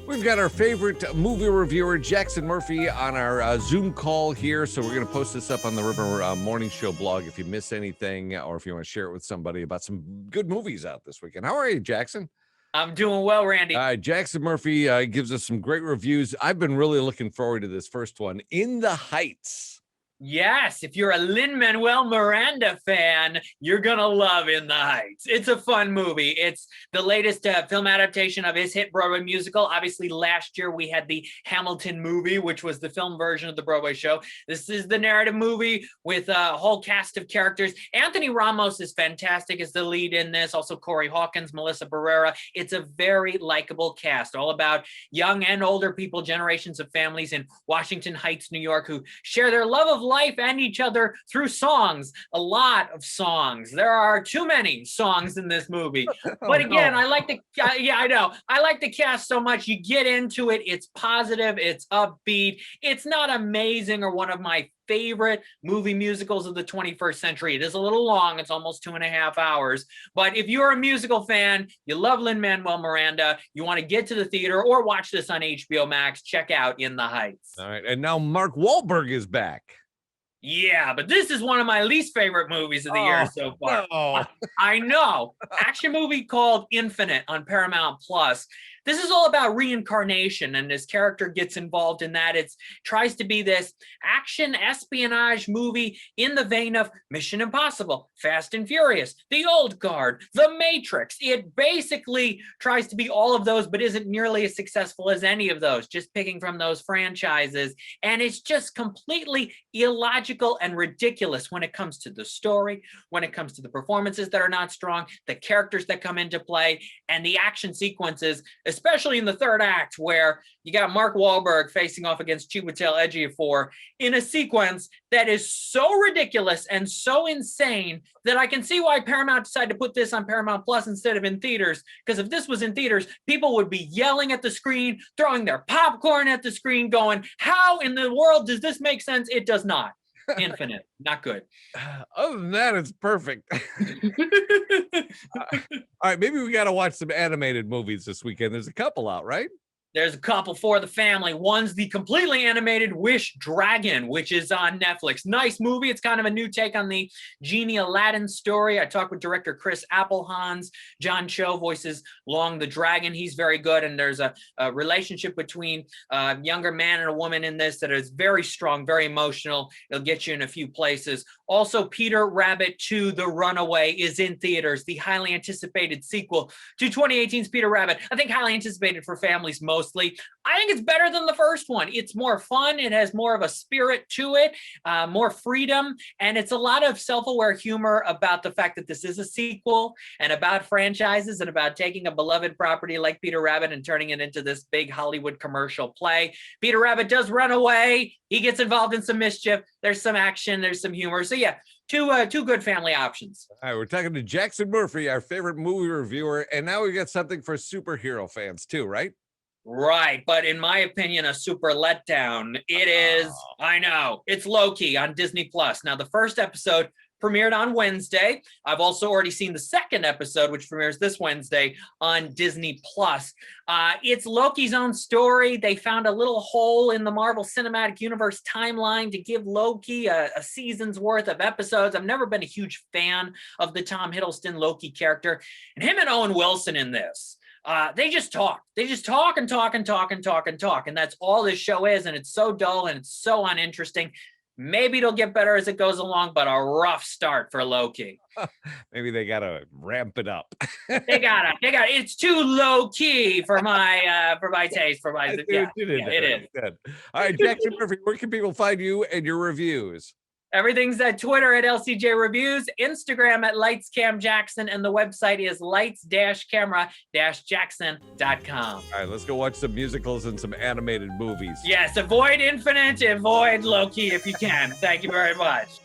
We've got our favorite movie reviewer, Jackson Murphy, on our Zoom call here. So we're going to post this up on the River Morning Show blog if you miss anything or if you want to share it with somebody about some good movies out this weekend. How are you, Jackson? I'm doing well, Randy. Jackson Murphy gives us some great reviews. I've been really looking forward to this first one, In the Heights. Yes, if you're a Lin-Manuel Miranda fan, you're going to love In the Heights. It's a fun movie. It's the latest film adaptation of his hit Broadway musical. Obviously, last year we had the Hamilton movie, which was the film version of the Broadway show. This is the narrative movie with a whole cast of characters. Anthony Ramos is fantastic as the lead in this. Also, Corey Hawkins, Melissa Barrera. It's a very likable cast, all about young and older people, generations of families in Washington Heights, New York, who share their love of life and each other through songs. A lot of songs. There are too many songs in this movie. But again, I like the I know. I like the cast so much. You get into it. It's positive. It's upbeat. It's not amazing or one of my favorite movie musicals of the 21st century. It is a little long. It's almost 2.5 hours. But if you're a musical fan, you love Lin-Manuel Miranda, you want to get to the theater or watch this on HBO Max, check out In the Heights. All right. And now Mark Wahlberg is back. Yeah, but this is one of my least favorite movies of the year so far. No. I know. Action movie called Infinite on Paramount Plus. This is all about reincarnation, and this character gets involved in that. It tries to be this action espionage movie in the vein of Mission Impossible, Fast and Furious, The Old Guard, The Matrix. It basically tries to be all of those, but isn't nearly as successful as any of those, just picking from those franchises. And it's just completely illogical and ridiculous when it comes to the story, when it comes to the performances that are not strong, the characters that come into play, and the action sequences, especially in the third act, where you got Mark Wahlberg facing off against Chiwetel Ejiofor in a sequence that is so ridiculous and so insane that I can see why Paramount decided to put this on Paramount Plus instead of in theaters. Because if this was in theaters, people would be yelling at the screen, throwing their popcorn at the screen, going, how in the world does this make sense? It does not. Infinite, not good. Other than that, it's perfect. All right, maybe we got to watch some animated movies this weekend. There's a couple out, right? There's a couple for the family. One's the completely animated Wish Dragon, which is on Netflix. Nice movie. It's kind of a new take on the Genie Aladdin story. I talked with director Chris Applehans. John Cho voices Long the Dragon. He's very good. And there's a relationship between a younger man and a woman in this that is very strong, very emotional. It'll get you in a few places. Also, Peter Rabbit 2, The Runaway, is in theaters. The highly anticipated sequel to 2018's Peter Rabbit. I think highly anticipated for families mostly. I think it's better than the first one. It's more fun. It has more of a spirit to it, more freedom, and it's a lot of self-aware humor about the fact that this is a sequel and about franchises and about taking a beloved property like Peter Rabbit and turning it into this big Hollywood commercial play. Peter Rabbit does run away. He gets involved in some mischief. There's some action. There's some humor. So yeah, two good family options. All right, we're talking to Jackson Murphy, our favorite movie reviewer, and now we got something for superhero fans too, right? Right, but in my opinion, a super letdown. It is, I know, it's Loki on Disney Plus. Now, the first episode premiered on Wednesday. I've also already seen the second episode, which premieres this Wednesday on Disney Plus. It's Loki's own story. They found a little hole in the Marvel Cinematic Universe timeline to give Loki a season's worth of episodes. I've never been a huge fan of the Tom Hiddleston Loki character, and him and Owen Wilson in this. They just talk. They just talk and talk and talk and talk and talk. And that's all this show is. And it's so dull and it's so uninteresting. Maybe it'll get better as it goes along, but a rough start for Loki. Maybe they got to ramp it up. They gotta. It's too low key for my taste. It is. Good. All right, Jackson Murphy, where can people find you and your reviews? Everything's at Twitter at LCJ Reviews, Instagram at LightsCamJackson, and the website is lights-camera-jackson.com. All right, let's go watch some musicals and some animated movies. Yes, avoid Infinite, avoid Loki if you can. Thank you very much.